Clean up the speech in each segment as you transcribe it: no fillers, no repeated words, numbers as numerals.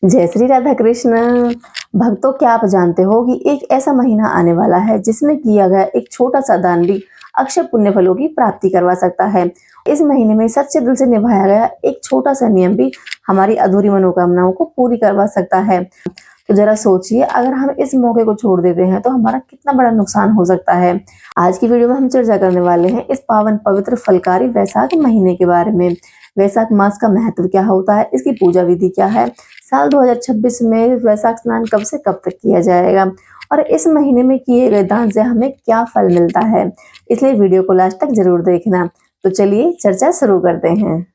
जय श्री राधा कृष्ण। भक्तों, क्या आप जानते हो कि एक ऐसा महीना आने वाला है जिसमें किया गया एक छोटा सा दान भी अक्षय पुण्य फलों की प्राप्ति करवा सकता है। इस महीने में सच्चे दिल से निभाया गया एक छोटा सा नियम भी हमारी अधूरी मनोकामनाओं को पूरी करवा सकता है। तो जरा सोचिए, अगर हम इस मौके को छोड़ देते हैं तो हमारा कितना बड़ा नुकसान हो सकता है। आज की वीडियो में हम चर्चा करने वाले हैं इस पावन पवित्र फलकारी वैशाख महीने के बारे में। वैशाख मास का महत्व क्या होता है, इसकी पूजा विधि क्या है, साल 2026 में वैशाख स्नान कब से कब तक किया जाएगा और इस महीने में किए गए दान से हमें क्या फल मिलता है। इसलिए वीडियो को लास्ट तक जरूर देखना। तो चलिए चर्चा शुरू करते हैं।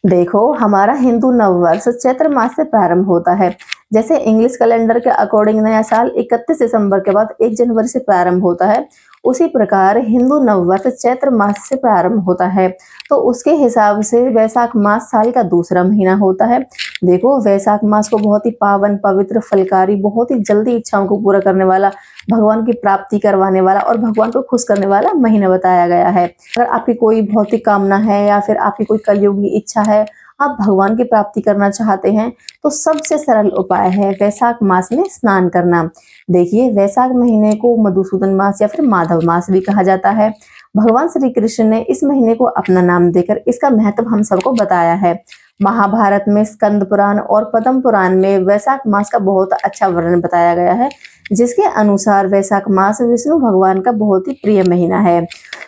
देखो, हमारा हिंदू नववर्ष चैत्र मास से प्रारंभ होता है। जैसे इंग्लिश कैलेंडर के अकॉर्डिंग नया साल 31 दिसंबर के बाद 1 जनवरी से प्रारंभ होता है, उसी प्रकार हिंदू नववर्ष चैत्र मास से प्रारंभ होता है। तो उसके हिसाब से वैशाख मास साल का दूसरा महीना होता है। देखो, वैशाख मास को बहुत ही पावन पवित्र फलकारी, बहुत ही जल्दी इच्छाओं को पूरा करने वाला, भगवान की प्राप्ति करवाने वाला और भगवान को खुश करने वाला महीना बताया गया है। अगर आपकी कोई भौतिक कामना है या फिर आपकी कोई कलयुगी इच्छा है, आप भगवान की प्राप्ति करना चाहते हैं, तो सबसे सरल उपाय है वैशाख मास में स्नान करना। देखिए, वैशाख महीने को मधुसूदन मास या फिर माधव मास भी कहा जाता है। भगवान श्री कृष्ण ने इस महीने को अपना नाम देकर इसका महत्व हम सबको बताया है। महाभारत में स्कंद पुराण और पद्म पुराण में वैशाख मास का बहुत अच्छा वर्णन बताया गया है, जिसके अनुसार वैशाख मास विष्णु भगवान का बहुत ही प्रिय महीना है।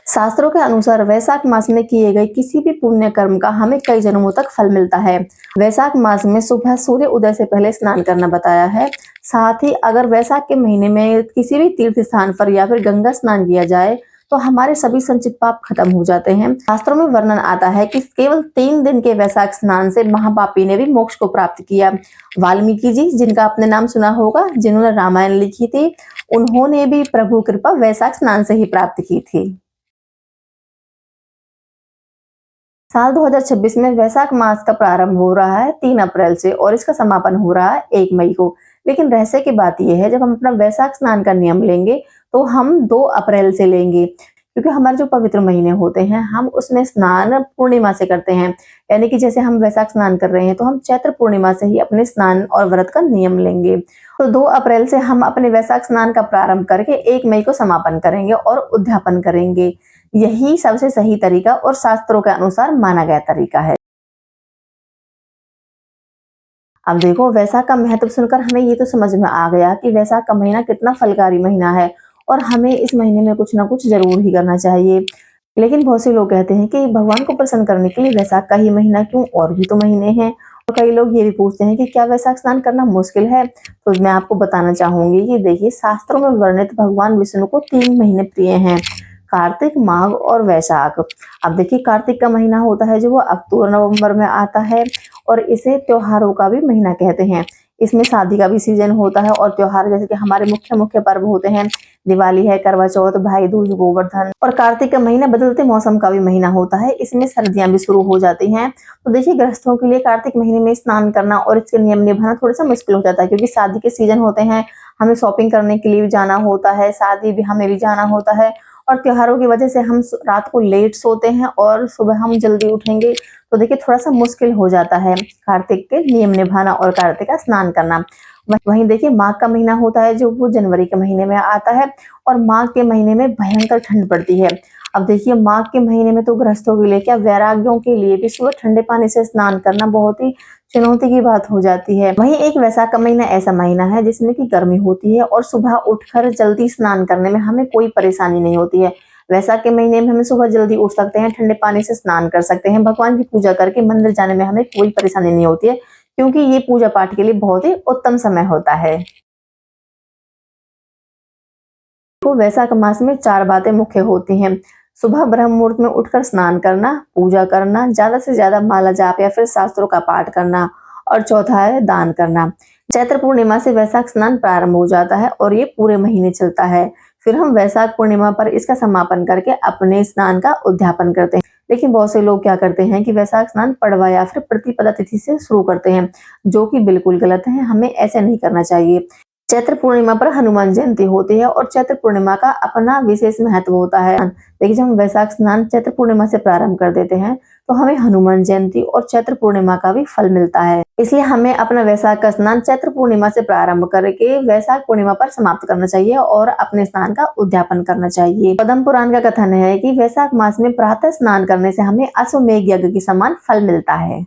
शास्त्रों के अनुसार वैशाख मास में किए गए किसी भी पुण्य कर्म का हमें कई जन्मों तक फल मिलता है। वैशाख मास में सुबह सूर्य उदय से पहले स्नान करना बताया है। साथ ही अगर वैशाख के महीने में किसी भी तीर्थ स्थान पर या फिर गंगा स्नान किया जाए तो हमारे सभी संचित पाप खत्म हो जाते हैं। शास्त्रों में वर्णन आता है कि केवल 3 दिन के वैशाख स्नान से महापापी ने भी मोक्ष को प्राप्त किया। वाल्मीकि जी, जिनका आपने नाम सुना होगा, जिन्होंने रामायण लिखी थी, उन्होंने भी प्रभु कृपा वैशाख स्नान से ही प्राप्त की थी। साल 2026 में वैशाख मास का प्रारंभ हो रहा है 3 अप्रैल से और इसका समापन हो रहा है 1 मई को। लेकिन रहस्य की बात यह है, जब हम अपना वैशाख स्नान का नियम लेंगे तो हम 2 अप्रैल से लेंगे, क्योंकि हमारे जो पवित्र महीने होते हैं हम उसमें स्नान पूर्णिमा से करते हैं। यानी कि जैसे हम वैशाख स्नान कर रहे हैं तो हम चैत्र पूर्णिमा से ही अपने स्नान और व्रत का नियम लेंगे। तो 2 अप्रैल से हम अपने वैशाख स्नान का प्रारंभ करके 1 मई को समापन करेंगे और उद्यापन करेंगे। यही सबसे सही तरीका और शास्त्रों के अनुसार माना गया तरीका है। अब देखो, वैशाख का महत्व सुनकर हमें ये तो समझ में आ गया कि वैशाख का महीना कितना फलकारी महीना है और हमें इस महीने में कुछ ना कुछ जरूर ही करना चाहिए। लेकिन बहुत से लोग कहते हैं कि भगवान को प्रसन्न करने के लिए वैशाख का ही महीना क्यों, और भी तो महीने हैं। और कई लोग ये भी पूछते हैं कि क्या वैशाख स्नान करना मुश्किल है। तो मैं आपको बताना चाहूंगी कि देखिए, शास्त्रों में वर्णित भगवान विष्णु को 3 महीने प्रिय हैं, कार्तिक, माघ और वैशाख। अब देखिए, कार्तिक का महीना होता है जो वो अक्टूबर नवंबर में आता है और इसे त्योहारों का भी महीना कहते हैं। इसमें शादी का भी सीजन होता है और त्योहार जैसे कि हमारे मुख्य मुख्य पर्व होते हैं, दिवाली है, करवा चौथ, भाई दूज, गोवर्धन। और कार्तिक का महीना बदलते मौसम का भी महीना होता है, इसमें सर्दियां भी शुरू हो जाती हैं। तो देखिए, गृहस्थों के लिए कार्तिक महीने में स्नान करना और इसके नियम निभाना थोड़ा सा मुश्किल हो जाता है, क्योंकि शादी के सीजन होते हैं, हमें शॉपिंग करने के लिए भी जाना होता है, शादी भी हमें भी जाना होता है और त्योहारों की वजह से हम रात को लेट सोते हैं और सुबह हम जल्दी उठेंगे। तो देखिए, थोड़ा सा मुश्किल हो जाता है कार्तिक के नियम निभाना और कार्तिक का स्नान करना। वहीं देखिए, माघ का महीना होता है जो वो जनवरी के महीने में आता है और माघ के महीने में भयंकर ठंड पड़ती है। अब देखिए, माघ के महीने में तो गृहस्थों के लिए क्या, वैरागियों के लिए भी सुबह ठंडे पानी से स्नान करना बहुत ही चुनौती की बात हो जाती है। वहीं एक वैशाख का महीना ऐसा महीना है जिसमें कि गर्मी होती है और सुबह उठकर जल्दी स्नान करने में हमें कोई परेशानी नहीं होती है। वैशाख के महीने में हम सुबह जल्दी उठ सकते हैं, ठंडे पानी से स्नान कर सकते हैं, भगवान की पूजा करके मंदिर जाने में हमें कोई परेशानी नहीं होती है, क्योंकि ये पूजा पाठ के लिए बहुत ही उत्तम समय होता है। तो वैशाख मास में 4 बातें मुख्य होती हैं। सुबह ब्रह्म मुहूर्त में उठकर स्नान करना, पूजा करना, ज्यादा से ज्यादा माला जाप या फिर शास्त्रों का पाठ करना और चौथा है दान करना। चैत्र पूर्णिमा से वैशाख स्नान प्रारंभ हो जाता है और ये पूरे महीने चलता है। फिर हम वैशाख पूर्णिमा पर इसका समापन करके अपने स्नान का उद्यापन करते हैं। लेकिन बहुत से लोग क्या करते हैं कि वैशाख स्नान पड़वा या फिर प्रतिपदा तिथि से शुरू करते हैं, जो कि बिल्कुल गलत है। हमें ऐसे नहीं करना चाहिए। चैत्र पूर्णिमा पर हनुमान जयंती होती है और चैत्र पूर्णिमा का अपना विशेष महत्व होता है। देखिए, जब हम वैशाख स्नान चैत्र पूर्णिमा से प्रारंभ कर देते हैं तो हमें हनुमान जयंती और चैत्र पूर्णिमा का भी फल मिलता है। इसलिए हमें अपना वैशाख का स्नान चैत्र पूर्णिमा से प्रारंभ करके वैशाख पूर्णिमा पर समाप्त करना चाहिए और अपने स्नान का उद्यापन करना चाहिए। पद्म पुराण का कथन है कि वैशाख मास में प्रातः स्नान करने से हमें अश्वमेघ यज्ञ के समान फल मिलता है।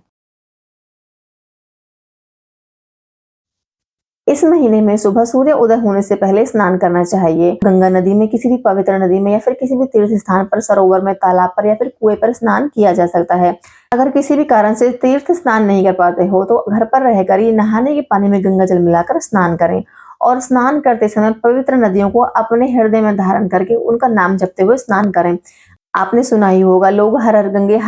इस महीने में सुबह सूर्य उदय होने से पहले स्नान करना चाहिए। गंगा नदी में, किसी भी पवित्र नदी में या फिर किसी भी तीर्थ स्थान पर, सरोवर में, तालाब पर या फिर कुएं पर स्नान किया जा सकता है। अगर किसी भी कारण से तीर्थ स्नान नहीं कर पाते हो तो घर पर रहकर ही नहाने के पानी में गंगा जल मिलाकर स्नान करें और स्नान करते समय पवित्र नदियों को अपने हृदय में धारण करके उनका नाम जपते हुए स्नान करें। आपने सुना ही होगा, लोग हर हर गंगे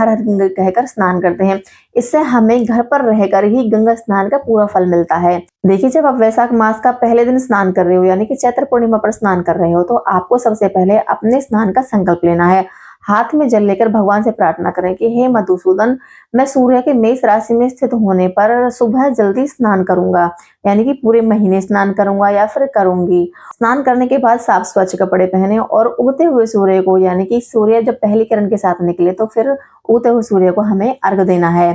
कहकर स्नान करते हैं। इससे हमें घर पर रहकर ही गंगा स्नान का पूरा फल मिलता है। देखिए, जब आप वैशाख मास का पहले दिन स्नान कर रहे हो यानी कि चैत्र पूर्णिमा पर स्नान कर रहे हो तो आपको सबसे पहले अपने स्नान का संकल्प लेना है। हाथ में जल लेकर भगवान से प्रार्थना करें कि हे मधुसूदन, मैं सूर्य के मेष राशि में स्थित होने पर सुबह जल्दी स्नान करूंगा, यानी कि पूरे महीने स्नान करूंगा या फिर करूंगी। स्नान करने के बाद साफ स्वच्छ कपड़े पहने और उगते हुए सूर्य को, यानी कि सूर्य जब पहली किरण के साथ निकले तो फिर उगते हुए सूर्य को हमें अर्घ देना है।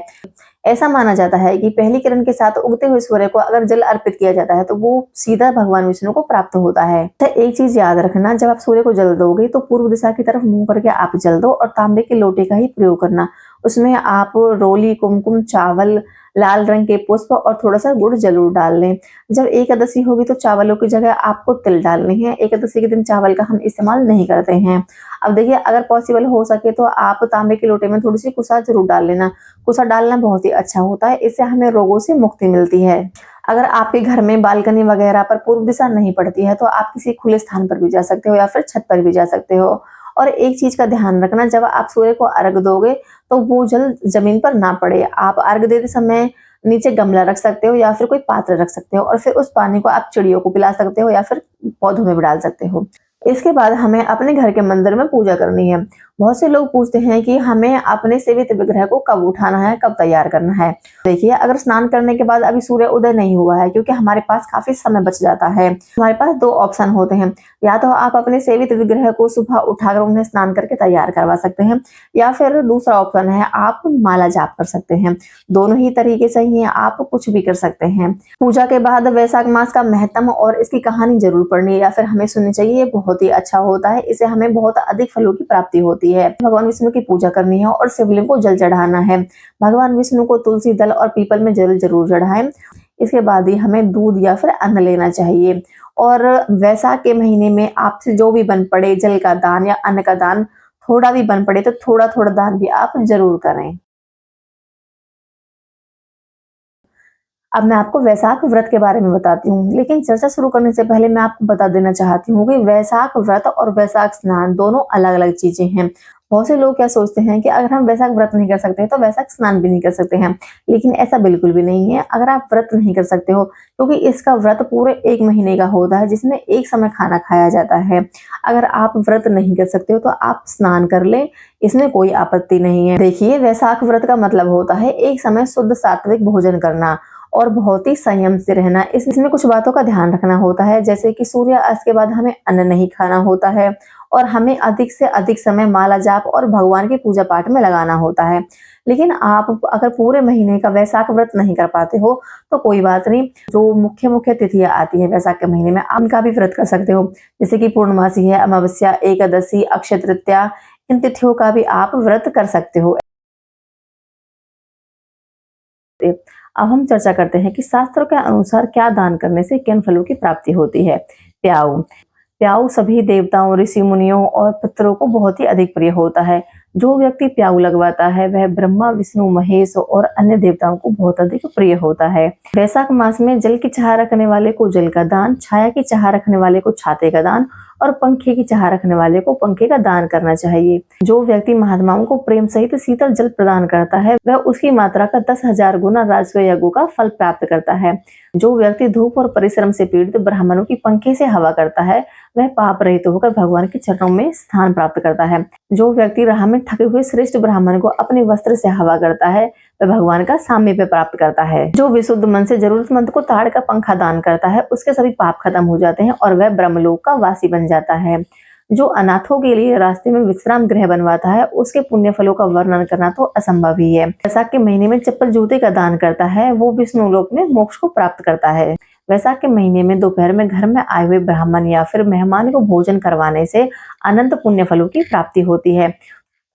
ऐसा माना जाता है कि पहली किरण के साथ उगते हुए सूर्य को अगर जल अर्पित किया जाता है तो वो सीधा भगवान विष्णु को प्राप्त होता है। तो एक चीज याद रखना, जब आप सूर्य को जल दोगे तो पूर्व दिशा की तरफ मुंह करके आप जल दो और तांबे के लोटे का ही प्रयोग करना। उसमें आप रोली, कुमकुम, चावल, लाल रंग के पुष्प और थोड़ा सा गुड़ जरूर डाल लें। जब एकादशी होगी तो चावलों की जगह आपको तिल डालने हैं। एकादशी के दिन चावल का हम इस्तेमाल नहीं करते हैं। अब देखिए, अगर पॉसिबल हो सके तो आप तांबे के लोटे में थोड़ी सी कुसा जरूर डाल लेना। कुसा डालना बहुत ही अच्छा होता है, इससे हमें रोगों से मुक्ति मिलती है। अगर आपके घर में बालकनी वगैरह पर पूर्व दिशा नहीं पड़ती है तो आप किसी खुले स्थान पर भी जा सकते हो या फिर छत पर भी जा सकते हो। और एक चीज का ध्यान रखना, जब आप सूर्य को अर्घ दोगे तो वो जल जमीन पर ना पड़े। आप अर्घ देते समय नीचे गमला रख सकते हो या फिर कोई पात्र रख सकते हो और फिर उस पानी को आप चिड़ियों को पिला सकते हो या फिर पौधों में भी डाल सकते हो। इसके बाद हमें अपने घर के मंदिर में पूजा करनी है। बहुत से लोग पूछते हैं कि हमें अपने सेवित विग्रह को कब उठाना है, कब तैयार करना है। देखिए, अगर स्नान करने के बाद अभी सूर्य उदय नहीं हुआ है, क्योंकि हमारे पास काफी समय बच जाता है, हमारे पास दो ऑप्शन होते हैं। या तो आप अपने सेवित विग्रह को सुबह उठाकर उन्हें स्नान करके तैयार करवा सकते हैं या फिर दूसरा ऑप्शन है, आप माला जाप कर सकते हैं। दोनों ही तरीके सही है, आप कुछ भी कर सकते हैं। पूजा के बाद वैशाख मास का महत्व और इसकी कहानी जरूर पढ़नी या फिर हमें सुननी चाहिए। ये बहुत ही अच्छा होता है, इससे हमें बहुत अधिक फलों की प्राप्ति होती है। भगवान विष्णु की पूजा करनी है और शिवलिंग को जल चढ़ाना है। भगवान विष्णु को तुलसी दल और पीपल में जल जरूर चढ़ाएं। इसके बाद ही हमें दूध या फिर अन्न लेना चाहिए। और वैशाख के महीने में आपसे जो भी बन पड़े, जल का दान या अन्न का दान थोड़ा भी बन पड़े तो थोड़ा थोड़ा दान भी आप जरूर करें। अब मैं आपको वैशाख व्रत के बारे में बताती हूँ, लेकिन चर्चा शुरू करने से पहले मैं आपको बता देना चाहती हूँ कि वैशाख व्रत और वैशाख स्नान दोनों अलग अलग चीजें हैं। बहुत से लोग क्या सोचते हैं कि अगर हम वैशाख व्रत नहीं कर सकते तो वैशाख स्नान भी नहीं कर सकते हैं, लेकिन ऐसा बिल्कुल भी नहीं है। अगर आप व्रत नहीं कर सकते हो, क्योंकि इसका व्रत पूरे 1 महीने का होता है जिसमें एक समय खाना खाया जाता है। अगर आप व्रत नहीं कर सकते हो तो आप स्नान कर ले, इसमें कोई आपत्ति नहीं है। देखिए, वैशाख व्रत का मतलब होता है एक समय शुद्ध सात्विक भोजन करना और बहुत ही संयम से रहना। इसमें कुछ बातों का ध्यान रखना होता है, जैसे कि सूर्यास्त के बाद हमें अन्न नहीं खाना होता है और हमें अधिक से अधिक समय माला जाप और भगवान की पूजा पाठ में लगाना होता है। लेकिन आप अगर पूरे महीने का वैशाख व्रत नहीं कर पाते हो तो कोई बात नहीं। जो मुख्य मुख्य तिथियां आती है वैशाख के महीने में, आप उनका भी व्रत कर सकते हो। जैसे कि पूर्णमासी है, अमावस्या, एकादशी, अक्षय तृतीया, इन तिथियों का भी आप व्रत कर सकते हो। अब हम चर्चा करते हैं कि शास्त्रों के अनुसार क्या दान करने से किन फलों की प्राप्ति होती है। प्याऊ प्याऊ सभी देवताओं, ऋषि मुनियों और पितरों को बहुत ही अधिक प्रिय होता है। जो व्यक्ति प्याऊ लगवाता है वह ब्रह्मा, विष्णु, महेश और अन्य देवताओं को बहुत अधिक प्रिय होता है। वैशाख मास में जल की चाह रखने वाले को जल का दान, छाया की चाह रखने वाले को छाते का दान और पंखे की चाह रखने वाले को पंखे का दान करना चाहिए। जो व्यक्ति महात्माओं को प्रेम सहित शीतल जल प्रदान करता है वह उसकी मात्रा का 10,000 गुना राजस्व यज्ञों का फल प्राप्त करता है। जो व्यक्ति धूप और परिश्रम से पीड़ित ब्राह्मणों की पंखे से हवा करता है वह पाप रहित होकर भगवान के चरणों में स्थान प्राप्त करता है। जो व्यक्ति राह में थके हुए श्रेष्ठ ब्राह्मण को अपने वस्त्र से हवा करता है वह भगवान का सामीप्य प्राप्त करता है। जो विशुद्ध मन से जरूरतमंद को ताड़ का पंखा दान करता है, उसके सभी पाप खत्म हो जाते हैं और वह ब्रह्मलोक का वासी बन जाता है। जो अनाथों के लिए रास्ते में विश्राम गृह बनवाता है, उसके पुण्य फलों का वर्णन करना तो असंभव ही है। वैसाख के महीने में चप्पल जूते का दान करता है, वो विष्णु लोक में मोक्ष को प्राप्त करता है। वैसाख के महीने में दोपहर में घर में आए हुए ब्राह्मण या फिर मेहमान को भोजन करवाने से अनंत पुण्य फलों की प्राप्ति होती है।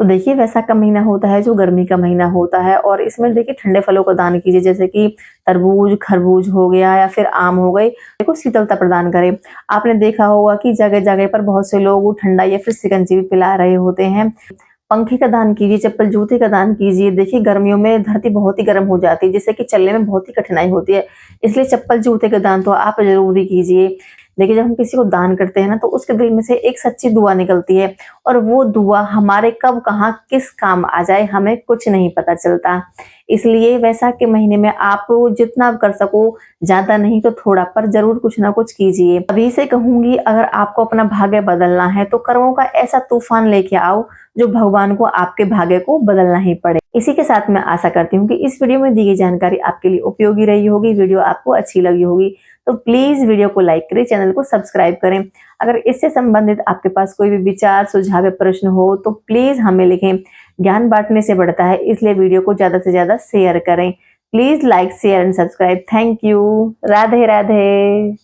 तो देखिए, वैसाख का महीना होता है जो गर्मी का महीना होता है और इसमें देखिए ठंडे फलों को दान कीजिए, जैसे कि तरबूज, खरबूज हो गया या फिर आम हो गई, देखो शीतलता प्रदान करे। आपने देखा होगा कि जगह जगह पर बहुत से लोग ठंडा या फिर शिकंजी भी पिला रहे होते हैं। पंखे का दान कीजिए, चप्पल जूते का दान कीजिए। देखिए, गर्मियों में धरती बहुत ही गर्म हो जाती है, जिससे कि चलने में बहुत ही कठिनाई होती है, इसलिए चप्पल जूते का दान तो आप जरूर ही कीजिए। देखिए, जब हम किसी को दान करते हैं ना, तो उसके दिल में से एक सच्ची दुआ निकलती है और वो दुआ हमारे कब कहाँ किस काम आ जाए हमें कुछ नहीं पता चलता। इसलिए वैसाख के महीने में आप जितना कर सको, ज्यादा नहीं तो थोड़ा, पर जरूर कुछ ना कुछ कीजिए। अभी से कहूंगी, अगर आपको अपना भाग्य बदलना है तो कर्मों का ऐसा तूफान लेके आओ जो भगवान को आपके भाग्य को बदलना ही पड़े। इसी के साथ मैं आशा करती हूँ कि इस वीडियो में दी गई जानकारी आपके लिए उपयोगी रही होगी, वीडियो आपको अच्छी लगी होगी। तो प्लीज वीडियो को लाइक करें, चैनल को सब्सक्राइब करें। अगर इससे संबंधित आपके पास कोई भी विचार, सुझाव या प्रश्न हो तो प्लीज हमें लिखें। ज्ञान बांटने से बढ़ता है, इसलिए वीडियो को ज्यादा से ज्यादा शेयर करें। Please like, share and subscribe. Thank you. Radhe Radhe.